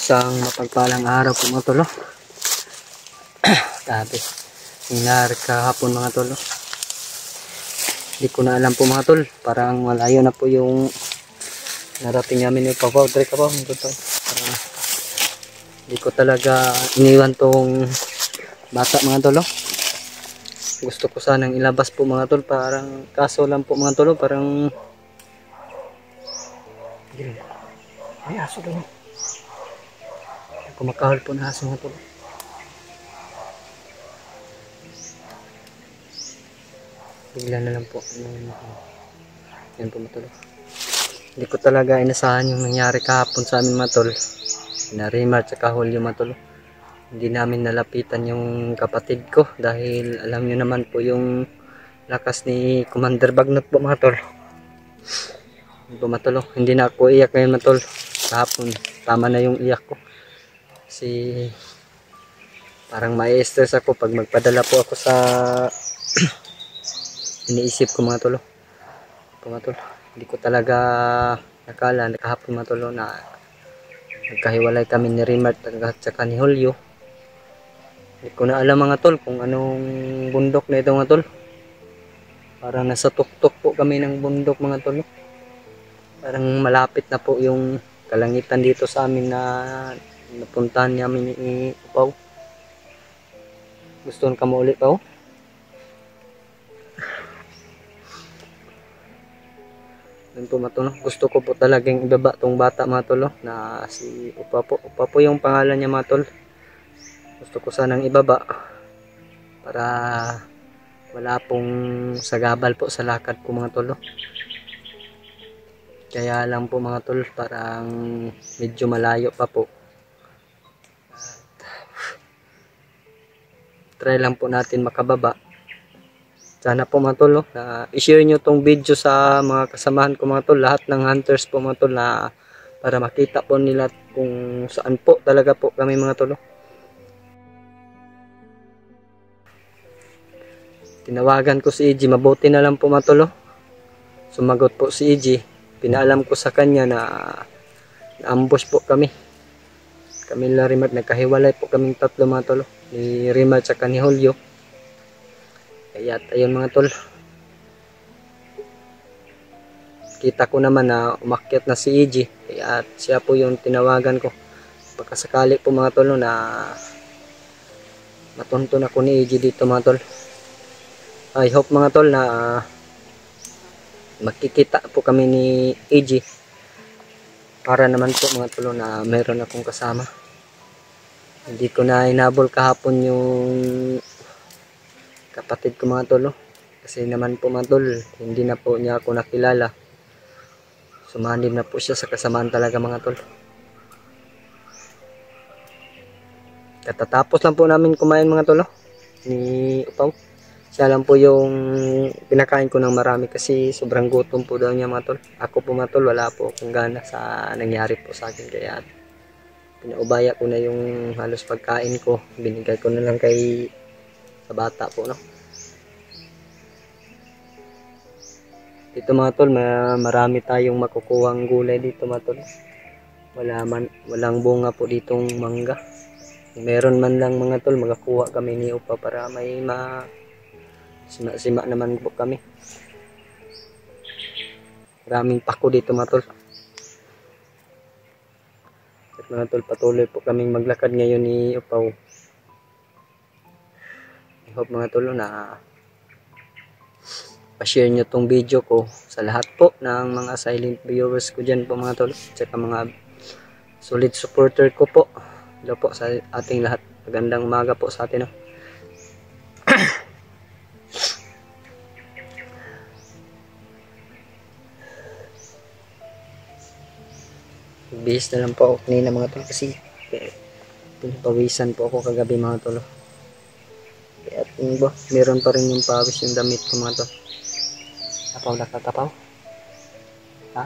Isang mapagpalang araw po mga tol. Grabe, nangyari kahapon mga tol. Hindi ko na alam po mga tol, parang malayo na po yung narating namin yung powder ka po mga tol. Hindi ko talaga iniwan tong bata mga tol. Gusto ko sanang ilabas po mga tol, parang kaso lang po mga tol, parang ay aso doon. Kumakahol po na aso mga tol. Bigla na lang po. Yan po mga tol. Hindi ko talaga inasahan yung nangyari kahapon sa amin mga tol. Narimar at saka Hulyo mga tol. Hindi namin nalapitan yung kapatid ko dahil alam nyo naman po yung lakas ni Commander Bagnot po mga tol. Mga tol, hindi na ako iyak ngayon mga tol. Kahapon tama na yung iyak ko. Kasi parang mai-stress ako pag magpadala po ako sa iniisip ko mga tol. Mga tol, hindi ko talaga nakala kahapon mga tol na nagkahiwalay kami ni Rimart at saka ni Hulyo. Hindi ko na alam mga tol kung anong bundok na ito mga tol. Parang nasa tuktok po kami ng bundok mga tol. Parang malapit na po yung kalangitan dito sa amin na napuntahan namin ni Upaw. Gusto ka mo ulit Upaw? Yun po mga tol. Gusto ko po talagang ibaba tong bata mga tol na si Upa po. Upa po yung pangalan niya mga tol. Gusto ko sanang ibaba para wala pong sagabal po sa lakad ko mga tol. Kaya lang po mga tol, parang medyo malayo pa po. Try lang po natin makababa. Sana po mga tol, i-share nyo tong video sa mga kasamahan ko mga tol, lahat ng hunters po mga tol, na para makita po nila kung saan po talaga po kami mga tol. Tinawagan ko si EG, mabuti na lang po mga tol. Sumagot po si EG. Pinaalam ko sa kanya na ambush po kami. Kami na Rimart, nagkahiwalay po kaming tatlo mga tol. Ni Rimart at ni Hulyo. Kaya ayun mga tol. Kita ko naman na umakyat na si EG. Kaya siya po yung tinawagan ko. Pagkasakali po mga tol na matuntun ako ni EG dito mga tol. I hope mga tol na magkikita po kami ni EG para naman po mga tol na meron akong kasama. Hindi ko na inabol kahapon yung kapatid ko mga tol kasi naman po mga tol, hindi na po niya ako nakilala. Sumanib na po siya sa kasamaan talaga mga tol. Katatapos lang po namin kumain mga tol ni Upaw. Siya lang po yung pinakain ko ng marami kasi sobrang gutom po daw niya mga tol. Ako po mga tol, wala po akong gana sa nangyari po sa akin. Kaya pinaubaya ko na yung halos pagkain ko. Binigay ko na lang kay sa bata po. No? Dito mga tol, marami tayong makukuhang gulay dito mga tol. Walang bunga po ditong mangga. Meron man lang mga tol, magakuha kami ni Upa para may sima naman po kami. Maraming pako dito mga tol. At mga tol, patuloy po kaming maglakad ngayon ni Upaw. I hope mga tol na pa-share nyo tong video ko sa lahat po ng mga silent viewers ko dyan po mga tol. At mga solid supporter ko po. Hello po sa ating lahat. Magandang umaga po sa atin. Bihis na lang po ako kanina mga tol kasi pinapawisan po ako kagabi mga tol. Kaya meron pa rin yung pawis yung damit ko mga tol. Tapaw na katapaw. Ha?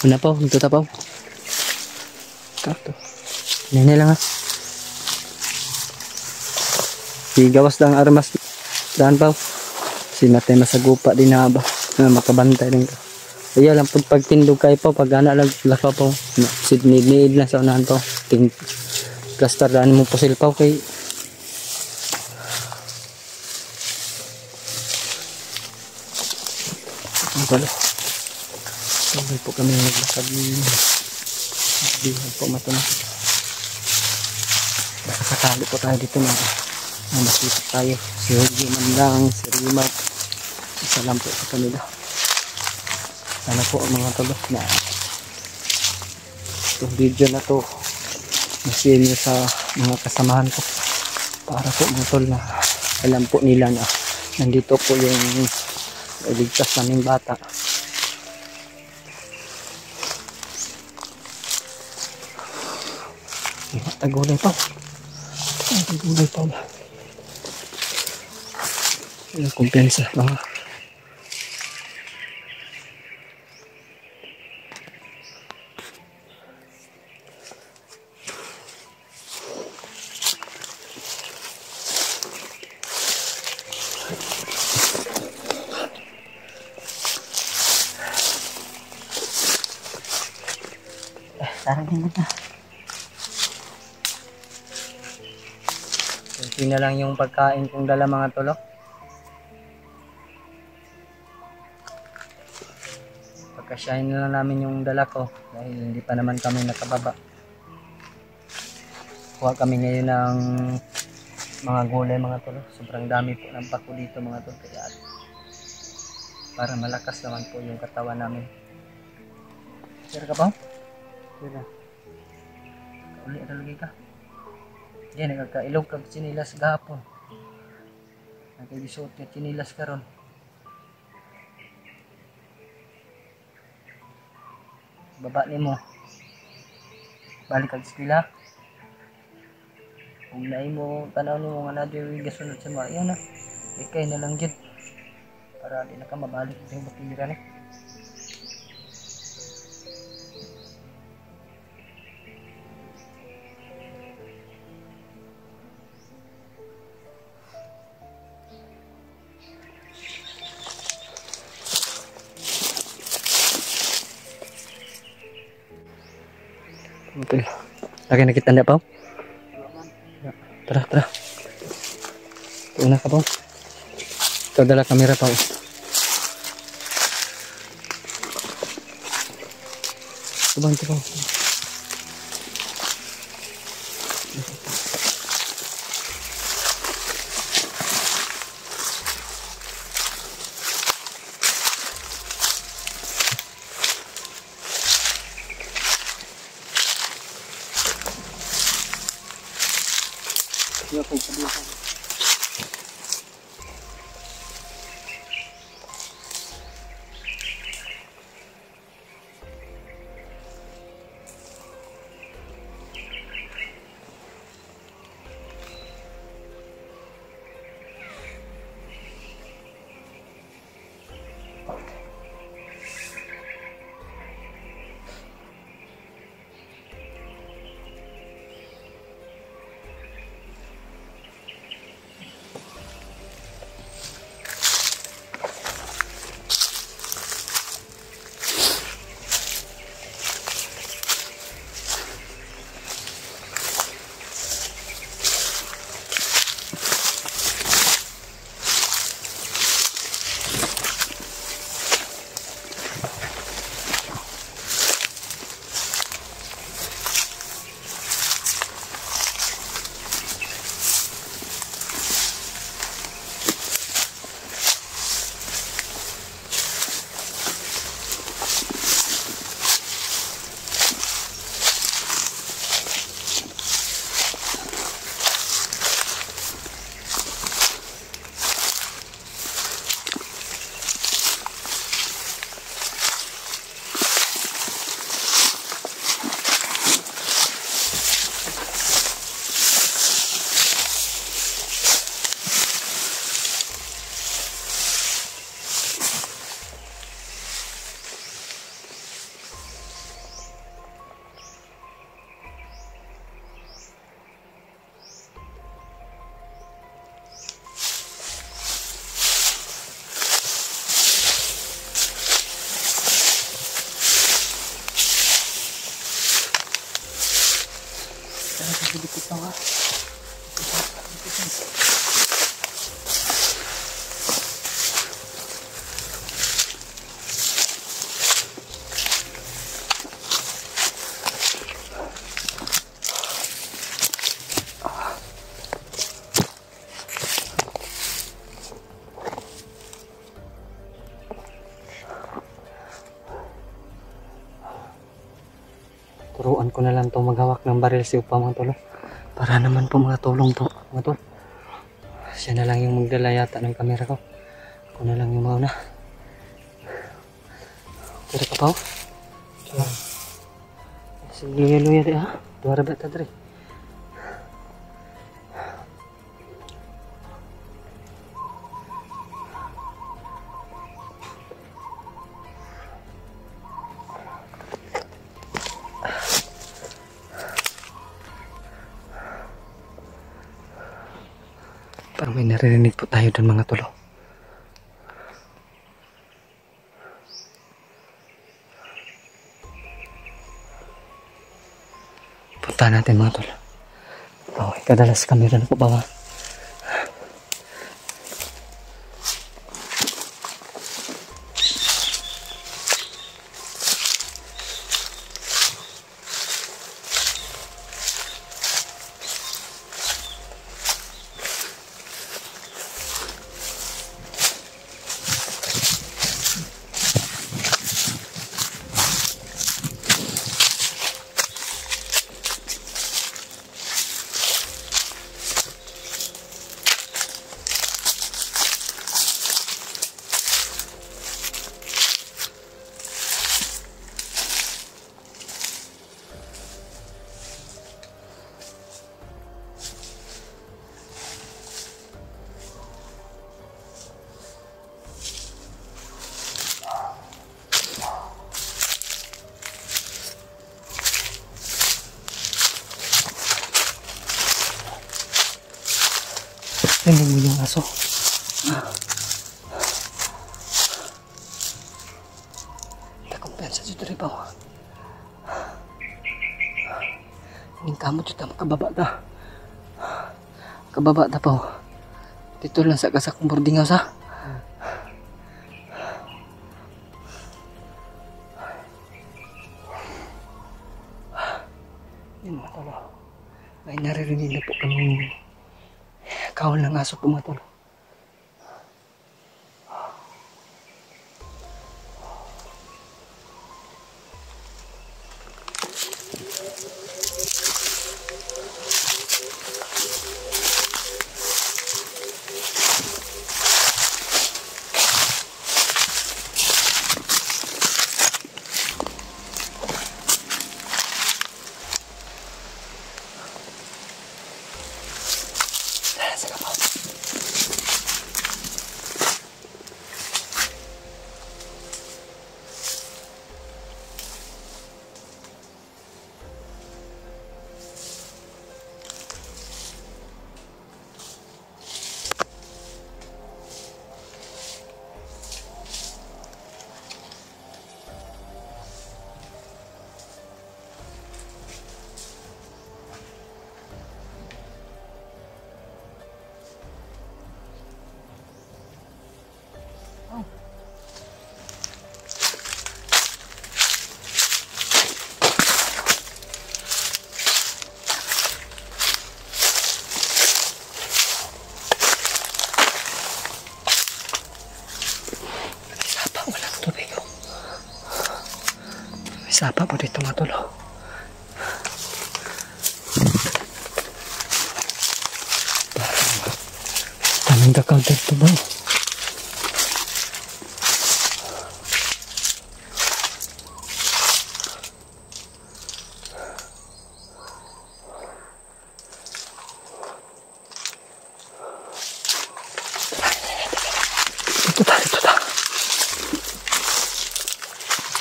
Ano po? Ito tapaw. Kakto. Nene lang ha. Gawas lang armas. Daan pa. Sinatay masagupa din na ba. Makabantay din ka. Iya lang pud pagtindog kay po pag ana lang laka po. Sidnid na sa unahan po. Ting plaster daan mo pusil pa kay wala. Hindi po kami naglakad. Hindi po matulog. Nakakatali po tayo dito na makita tayo. Si Hugi man lang, si Rimat. Isa lang po sa kanila. Sana po ang mga talo na itong video na to ma-share nyo sa mga kasamahan ko para po mga tol na alam po nila na nandito po yung iligtas naming bata. Tagulay pa. Tagulay pa. Yung kumpiyansa mga sarang din na. Kunti na lang yung pagkain kong dala mga tolo. Pagkasyahin na lang namin yung dala ko dahil hindi pa naman kami nakababa. Kuha kami ngayon ng mga gulay mga tolo. Sobrang dami po ng pako dito mga tolo. Kaya para malakas naman po yung katawan namin. Sir ka pa? Sir na. Uli na lagi ka. Diyan, nagkakailog kag sinilas gahapon. Nagkabisuot ka sinilas karon. Baba ni mo. Balik kag eskwela. Kung naay mo tanaw ni mo nga na diri gasunod sa mga yan na. Ikay na lang jud. Para di na ka mabalik sa bakira ni. Okay. Lagi na kita ndak pa? Tara, tara. Una ka pa. Ikaw dala kamera pa. Tubang pa. Ya, kung sabihin ko. Talaga dito pa nga. Turuan ko na lang to maghawak ng baril si Upa mga tol. Para naman po mga tulong to mga tol. Siya na lang yung magdala yata ng kamera ko. Ako na lang yung mauna. Kira ka pa o? Sige luya di ha. Duwara ba tadri? Parang may naririnig po tayo doon mga tolo. Punta natin mga tolo. Oh, kadalas kamera na po ba? Tingnan mo yung aso. Takumpensa dito rin ba? Ining kamot dito makababa ta. Kababa ta pa. Dito lang sa kasakong boarding house ha. Yan mga tolo. May naririnig na po kami kawal ng aso po mga tolo. Sapa po dito mga tolo. Daming kakao dito ba? Dito ta.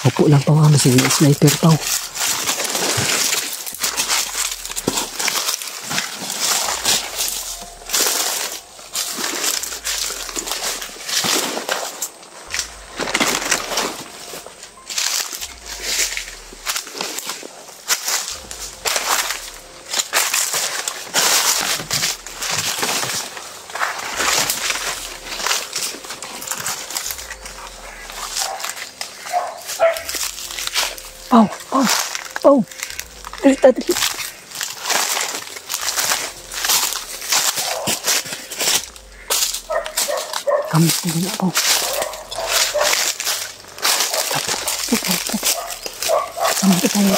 Opo lang pa mga sige, sniper pa. Pao. Dali ta, dali. Kampo na Pao. Kampo tayo.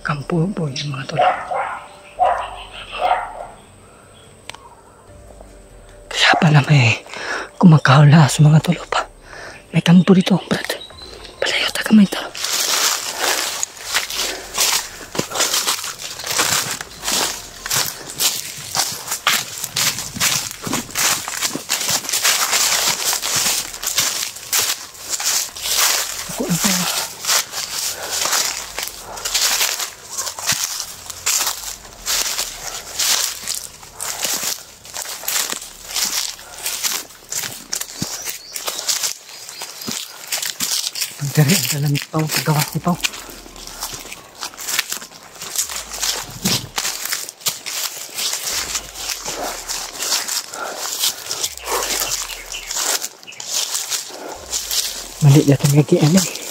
Kampo po yung mga tol. Kaya pala may kumakahula sa mga tolo pa. May kampo dito, brad. Palayo taga may talo. Ako lang tayo. Dari ang dalam ni Pao, paggawas ni Pao. Mali natin lagi ano.